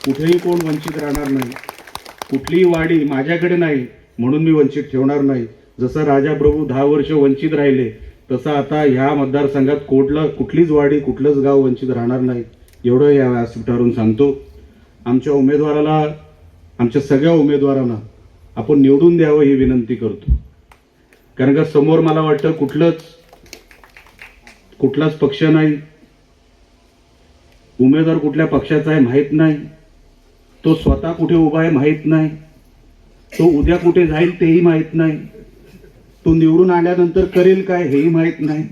कुठेही कोण वंचित राहणार नाही. कुठलीही वाडी माझ्याकडे नाही म्हणून मी वंचित ठेवणार नाही. जसं राजाप्रभू 10 वर्ष वंचित राहिले तसं आता ह्या मतदारसंघात कुठलीच वाडी कुठलंच गाव वंचित राहणार नाही, एवढं या व्यासपीठावरून सांगतो. आमच्या उमेदवाराला, आमच्या सगळ्या उमेदवारांना आपण निवडून द्यावं ही विनंती करतो. कारण का समोर मला वाटतं कुठलाच पक्ष नाही, उमेदवार कुठल्या पक्षाचा आहे माहीत नाही, तो स्वतः कुठे उभा आहे माहीत नाही, तो उद्या कुठे जाईल तेही माहीत नाही, तो निवडून आल्यानंतर करेल काय हेही माहीत नाही,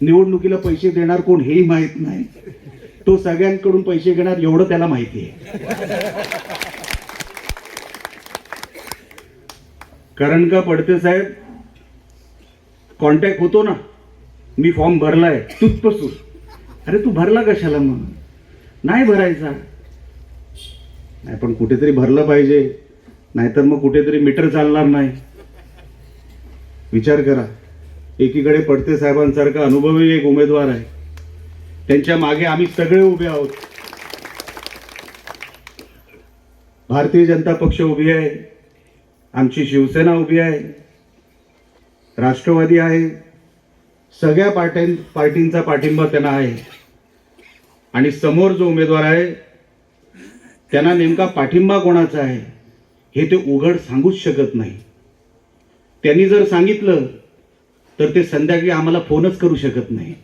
निवडणुकीला पैसे देणार कोण हेही माहीत नाही, तो सगळ्यांकडून पैसे घेणार एवढं त्याला माहिती आहे. कारण का पडते साहेब, कॉन्टॅक्ट होतो ना, मी फॉर्म भरलाय तुझपासून, अरे तू भरला कशाला, मग नाही भरायचा नाही, पण कुठेतरी भरलं पाहिजे, नाहीतर मग कुठेतरी मीटर चालणार नाही. विचार करा, एकीकडे पडते साहेबांसारखा अनुभवी एक उमेदवार आहे, त्यांच्या मागे आम्ही सगळे उभे आहोत. भारतीय जनता पक्ष उभी आहे, आमची शिवसेना उभी आहे, राष्ट्रवादी आहे, सगळ्या पार्टींचा पाठिंबा त्यांना आहे. आणि समोर जो उमेदवार आहे त्यांना नेमका पाठिंबा कोणाचा आहे हे ते उघड सांगूच शकत नाही. त्यांनी जर सांगितलं तर ते संध्याकाळी आम्हाला फोनच करू शकत नाही.